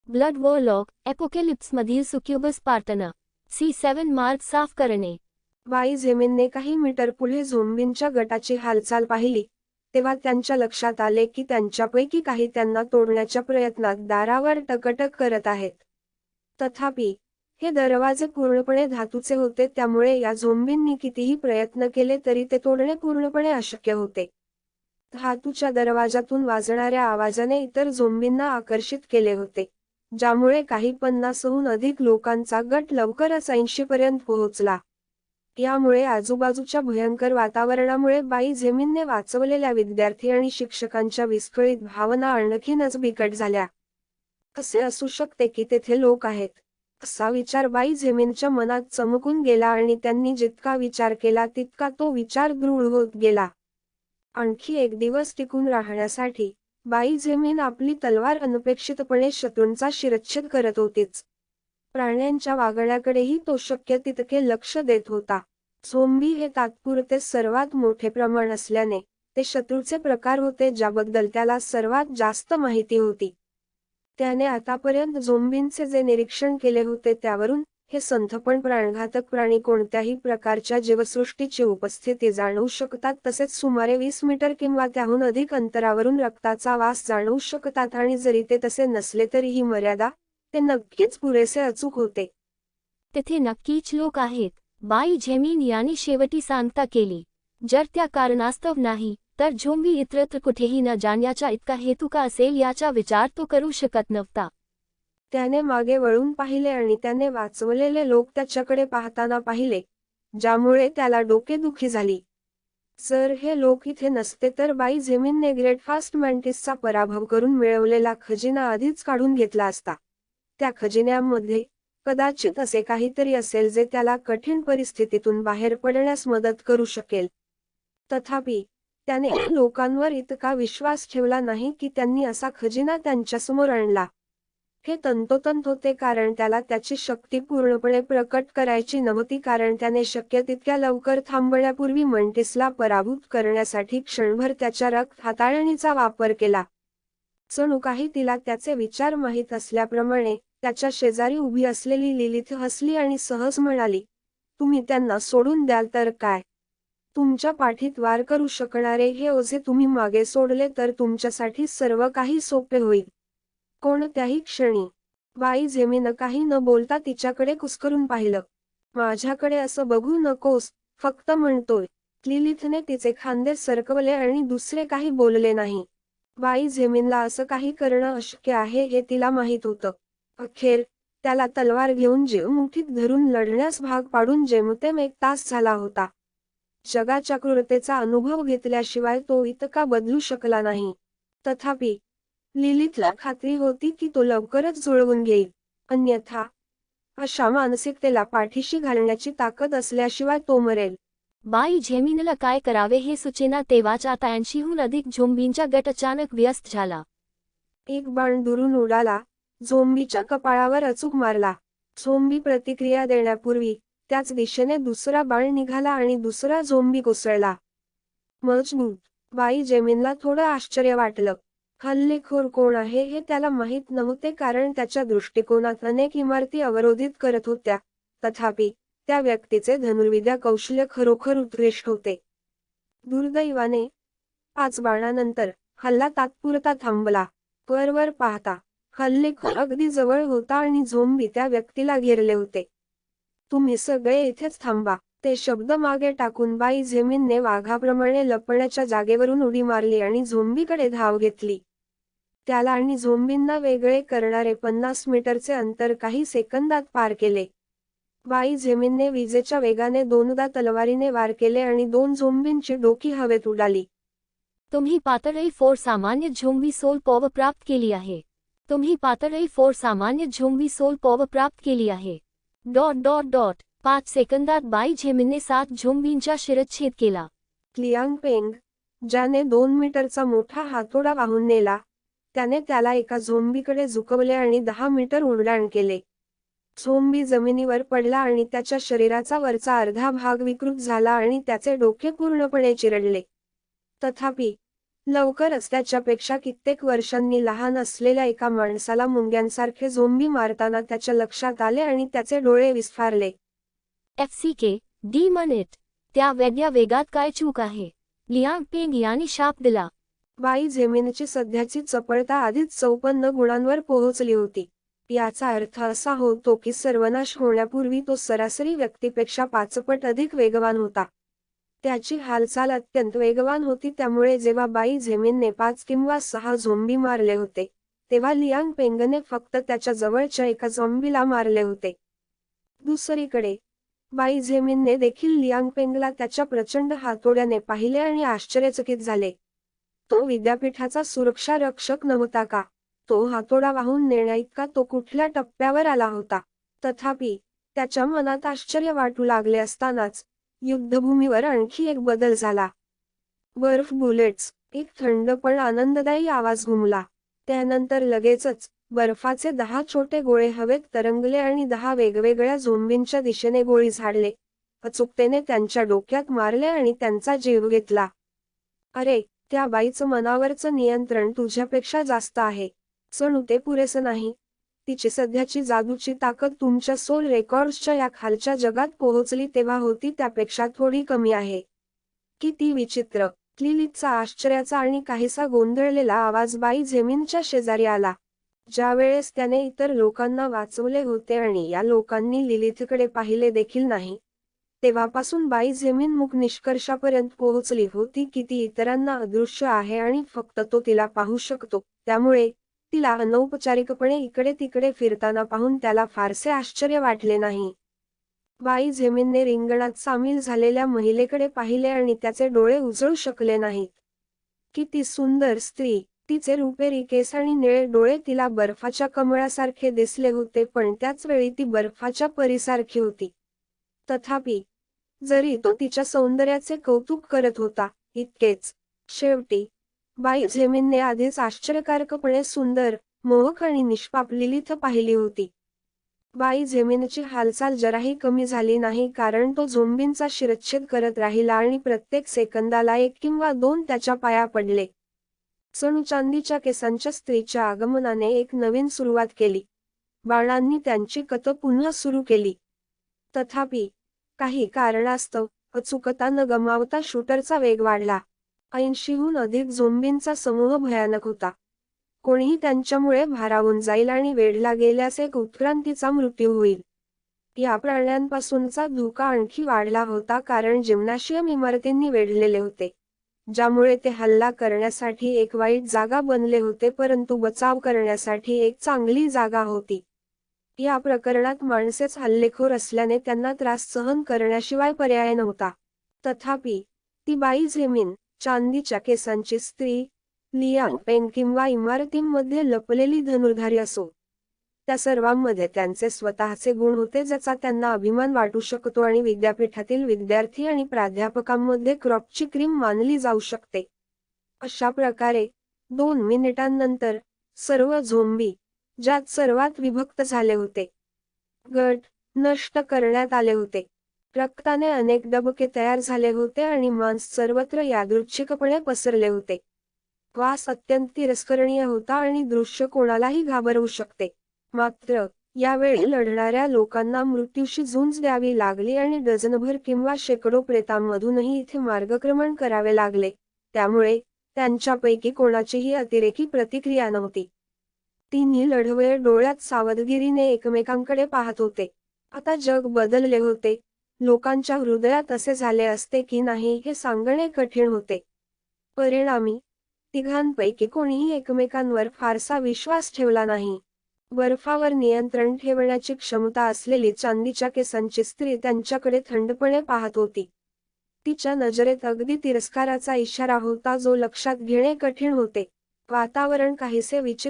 Blood warlock एपोकॅलिप्समधील सुक्युबस partner C7 मार्ग साफ करणे। वाई झेमिनने काही मीटर पुढे झोम्बींच्या गटाची हालचाल पाहिली, तेव्हा त्यांच्या लक्षात आले की त्यांच्यापैकी काही त्यांना तोडण्याच्या प्रयत्नात दारावर टकटक करत आहेत। तथापि, हे दरवाजे पूर्णपणे धातूचे होते, त्यामुळे या झोम्बींनी कितीही प्रयत्न केले तरी ते तोडणे पूर्णपणे अशक्य होते। धातूच्या दरवाजातून वाजणाऱ्या आवाजाने इतर झोम्बींना आकर्षित केले होते, ज्यामुळे काही 50हून अधिक लोकांचा गट लवकरच 80 पर्यंत पोहोचला। यामुळे आजूबाजूच्या भयंकर वातावरणामुळे वाई झेमिनने वाचवलेल्या विद्यार्थी आणि शिक्षकांच्या विस्कळीत भावना आणखीनच बिकट झाल्या। असे असू शकते की तेथे लोक आहेत, असा विचार वाई झेमिनच्या मनात चमकून गेला आणि त्यांनी जितका विचार केला तितका तो विचार दृढ होत गेला। आणखी एक दिवस टिकून राहण्यासाठी वाई झेमिन आपली तलवार अनपेक्षितपणे शत्रूंचा शिरच्छेद करत होतीच। प्राण्यांच्या वागण्याकडेही तो शक्य तितके लक्ष देत होता। झोम्बी हे तात्पुरते सर्वात मोठे प्रमाण असल्याने ते शत्रूचे प्रकार होते ज्याबद्दल त्याला सर्वात जास्त माहिती होती। त्याने आतापर्यंत झोम्बींचे जे निरीक्षण केले होते त्यावरून हे संथपण प्राणघातक प्राणी कोणत्याही प्रकारच्या जीवसृष्टीची उपस्थिती जाणवू शकतात, तसेच सुमारे 20 मीटर किंवा त्याहून अधिक अंतरावरून रक्ताचा वास जाणवू शकतात, आणि जरी ते तसे नसले तरी ही मर्यादा ते नक्कीच पुरेसे अचूक होते। तेथे नक्कीच लोक आहेत, वाई झेमिन यांनी शेवटी सांगता केली। जर त्या कारणास्तव नाही तर झोम्बी इतरत्र कुठेही न जाण्याचा इतका हेतू का असेल याचा विचार तो करू शकत नव्हता। त्याने मागे वळून पाहिले आणि त्याने वाचवलेले लोक त्याच्याकडे पाहताना पाहिले, ज्यामुळे त्याला डोकेदुखी झाली। जर हे लोक इथे नसते तर वाई झेमिनने ग्रेट फास्ट मॅन्टिसचा पराभव करून मिळवलेला खजिना आधीच काढून घेतला असता। त्या खजिन्यामध्ये कदाचित असे काहीतरी असेल जे त्याला कठीण परिस्थितीतून बाहेर पडण्यास मदत करू शकेल। तथापि, त्याने लोकांवर इतका विश्वास ठेवला नाही की त्यांनी असा खजिना त्यांच्यासमोर आणला। हे तंतोतंत होते कारण त्याला त्याची शक्ती पूर्णपणे प्रकट करायची नव्हती, कारण त्याने शक्य तितक्या लवकर थांबण्यापूर्वी मॅन्टिसला पराभूत करण्यासाठी क्षणभर त्याच्या रक्त हाताळणीचा वापर केला। जणू काही तिला त्याचे विचार माहीत असल्याप्रमाणे त्याच्या शेजारी उभी असलेली लिलिथ हसली आणि सहज म्हणाली, तुम्ही त्यांना सोडून द्याल तर काय? तुमच्या पाठीत वार करू शकणारे हे ओझे तुम्ही मागे सोडले तर तुमच्यासाठी सर्व काही सोपे होईल। कोणत्याही क्षणी वाई झेमिन काही न बोलता तिच्याकडे कुस्करून पाहिलं। माझ्याकडे असं बघू नकोस, फक्त म्हणतोय। लिलिथने तिचे खांदे सरकवले आणि दुसरे काही बोलले नाही। वाई झेमिनला असं काही करणं अशक्य आहे हे तिला माहीत होतं। अखेर त्याला तलवार घेऊन जीव मुठीत धरून लढण्यास भाग पाडून जेमतेम 1 तास झाला होता। जगाच्या क्रूरतेचा अनुभव घेतल्याशिवाय तो इतका बदलू शकला नाही। तथापि, लिलिथला खात्री होती की तो लवकरच जुळवून घेईल, अन्यथा अशा मानसिकतेला पाठीशी घालण्याची ताकद असल्याशिवाय तो मरेल। वाई झेमिनला काय करावे हे सुचेना तेव्हाच आता 80हून अधिक झोम्बींचा गट अचानक व्यस्त झाला। एक बाण दुरून उडाला, झोम्बीच्या कपाळावर अचूक मारला। झोम्बी प्रतिक्रिया देण्यापूर्वी त्याच दिशेने दुसरा बाण निघाला आणि दुसरा झोम्बी कोसळला। मजबूत। वाई झेमिनला थोडं आश्चर्य वाटलं। हल्लेखोर कोण आहे हे त्याला माहीत नव्हते कारण त्याच्या दृष्टिकोनात अनेक इमारती अवरोधित करत होत्या, तथापि त्या व्यक्तीचे धनुर्विद्या कौशल्य खरोखर उत्कृष्ट होते। दुर्दैवाने 5 बाणानंतर हल्ला तात्पुरता थांबला। वरवर पाहता हल्लेखोर अगदी जवळ होता आणि झोम्बी त्या व्यक्तीला घेरले होते। तुम्ही सगळे इथेच थांबा, ते शब्द मागे टाकून वाई झेमिनने वाघाप्रमाणे लपण्याच्या जागेवरून उडी मारली आणि झोम्बीकडे धाव घेतली। त्याला आणि झोम्बींना वेगळे करणारे 50 मीटरचे अंतर काही सेकंदात पार केले। वाई झेमिनने विजेच्या वेगाने 2दा तलवारीने वार केले आणि 2 झोम्बींची डोकी हवेत उडाली। तुम्ही पातळी 4 सामान्य झोम्बी सोल पॉवर प्राप्त केली आहे। तुम्ही पातळी 4 सामान्य झोम्बी सोल पॉवर प्राप्त केली आहे। ... 5 सेकंदात वाई झेमिनने 7 झोम्बींचा शिरच्छेद केला। क्लियांग पेंग, ज्याने 2 मीटरचा मोठा हातोडा वाहून नेला, त्याने त्याला एका झोम्बीकडे झुकवले आणि 10 मीटर उड्डाण केले। झोम्बी जमिनीवर पडला आणि त्याच्या शरीराचा वरचा अर्धा भाग विकृत झाला आणि त्याचे डोके पूर्णपणे चिरडले। तथापि, लवकरच त्याच्यापेक्षा कित्येक वर्षांनी लहान असलेल्या एका माणसाला मुंग्यांसारखे झोंबी मारताना त्याच्या लक्षात आले आणि त्याचे डोळे विस्फारले. FCK D it. त्या वेड्या वेगात काय चूक आहे? लियांग पेंग यांनी शाप दिला. बाई झेमिनची सध्याची चपळता आधीच 54 गुणांवर पोहोचली होती. याचा अर्थ असा होतो की सर्वनाश होण्यापूर्वी तो सरासरी व्यक्तीपेक्षा 5 पट अधिक वेगवान होता. त्याची हालचाल अत्यंत वेगवान होती, त्यामुळे जेव्हा बाई झेमिनने 5 किंवा 6 झोंबी मारले होते, तेव्हा लियांग पेंगने फक्त त्याच्या जवळच्या एका झोंबीला मारले होते. दुसरीकडे बाई झेमिनने देखील लियांग पेंगला त्याच्या प्रचंड हातोड्याने पाहिले आणि आश्चर्यचकित झाले. तो विद्यापीठाचा सुरक्षा रक्षक नव्हता का? तो हातोडा वाहून नेण्याइतका तो कुठल्या टप्प्यावर आला होता? तथापि त्याच्या मनात आश्चर्य वाटू लागले असतानाच युद्धभूमीवर आणखी एक बदल झाला. बर्फ बुलेट्स. एक थंड पण आनंददायी आवाज घुमला. त्यानंतर लगेचच बर्फाचे 10 छोटे गोळे हवेत तरंगले आणि 10 वेगवेगळ्या झोंबींच्या दिशेने गोळी झाडले, अचूकतेने त्यांच्या डोक्यात मारले आणि त्यांचा जीव घेतला. अरे, त्या बाईचं मनावरचं नियंत्रण तुझ्यापेक्षा जास्त आहे. जणू ते पुरेसं नाही. तिची सध्याची जादूची ताकद तुमच्या सोल रेकॉर्ड्सच्या या खालच्या जगात पोहोचली तेव्हा होती त्यापेक्षा थोडी कमी आहे. किती विचित्र. लिलीथचा आश्चर्याचा आणि काहीसा गोंधळलेला आवाज बाई झेमिनच्या शेजारी आला. ज्यावेळेस त्याने इतर लोकांना वाचवले होते आणि या लोकांनी लिलीथकडे पाहिले देखील नाही, तेव्हापासून बाई झेमिन मुख निष्कर्षापर्यंत पोहोचली होती की ती इतरांना अदृश्य आहे आणि फक्त तो तिला पाहू शकतो. त्यामुळे तिला अनौपचारिकपणे इकडे तिकडे फिरताना पाहून त्याला फारसे आश्चर्य वाटले नाही. बाई झेमिनने रिंगणात सामील झालेल्या महिलेकडे पाहिले आणि त्याचे डोळे उजळू शकले नाहीत. किती सुंदर स्त्री. तिचे रुपेरी केस आणि निळे डोळे तिला बर्फाच्या कमळासारखे दिसले होते, पण त्याच वेळी ती बर्फाच्या परीसारखी होती. तथापि जरी तो तिच्या सौंदर्याचे कौतुक करत होता, इतकेच. शेवटी बाई झेमिनने आधीच आश्चर्यकारकपणे सुंदर, मोहक आणि निष्पाप लिलीथ पाहिली होती. बाई झेमिनची हालचाल जराही कमी झाली नाही, कारण तो झोंबींचा शिरच्छेद करत राहिला आणि प्रत्येक सेकंदाला 1 किंवा 2 त्याच्या पाया पडले. जणू चांदीच्या केसांच्या स्त्रीच्या आगमनाने एक नवीन सुरुवात केली. बाणांनी त्यांची कथ पुन्हा सुरू केली. तथापि काही कारणास्तव अचूकता न गमावता शूटरचा वेग वाढला. 80हून अधिक झोंबींचा समूह भयानक होता. कोणीही त्यांच्यामुळे भारावून जाईल आणि वेढला गेल्यास एक उत्क्रांतीचा मृत्यू होईल. या प्राण्यांपासूनचा धोका आणखी वाढला होता, कारण जिम्नॅशियम इमारतींनी वेढलेले होते, ज्यामुळे ते हल्ला करण्यासाठी एक वाईट जागा बनले होते, परंतु बचाव करण्यासाठी एक चांगली जागा होती. या प्रकरणात माणसेच हल्लेखोर असल्याने त्यांना त्रास सहन करण्याशिवाय पर्याय नव्हता. तथापि ती बाई झेमिन, चांदीच्या केसांची स्त्री, लियांग पेंग किंवा इमारतींमध्ये लपलेली धनुर्धारी असो, त्या सर्वांमध्ये त्यांचे स्वतःचे गुण होते ज्याचा त्यांना अभिमान वाटू शकतो आणि विद्यापीठातील विद्यार्थी आणि प्राध्यापकांमध्ये क्रॉपची क्रीम मानली जाऊ शकते. अशा प्रकारे 2 मिनिटांनंतर सर्व झोंबी, ज्यात सर्वात विभक्त झाले होते, गट नष्ट करण्यात आले होते. रक्ताने अनेक डबके तयार झाले होते आणि मांस सर्वत्र यादृच्छिकपणे पसरले होते. वास अत्यंत तिरस्करणीय होता आणि दृश्य कोणालाही घाबरवू शकते. मात्र यावेळी लढणाऱ्या लोकांना मृत्यूशी झुंज द्यावी लागली आणि डझनभर किंवा शेकडो प्रेतांमधूनही इथे मार्गक्रमण करावे लागले, त्यामुळे त्यांच्यापैकी कोणाचीही अतिरेकी प्रतिक्रिया नव्हती. तिन्ही लढवय्ये डोळ्यात सावधगिरीने एकमेकांकडे पाहत होते. आता जग बदलले होते. लोकांच्या हृदयात असे झाले असते की नाही हे सांगणे कठीण होते. परिणामी तिघांपैकी कोणीही एकमेकांवर फारसा विश्वास ठेवला नाही. बर्फावर नियंत्रण ठेवण्याची क्षमता असलेली चांदीच्या केसांची स्त्री त्यांच्याकडे थंडपणे पाहत होती. तिच्या नजरेत अगदी तिरस्काराचा इशारा होता जो लक्षात घेणे कठीण होते. वातावरण काहीसे विचित्र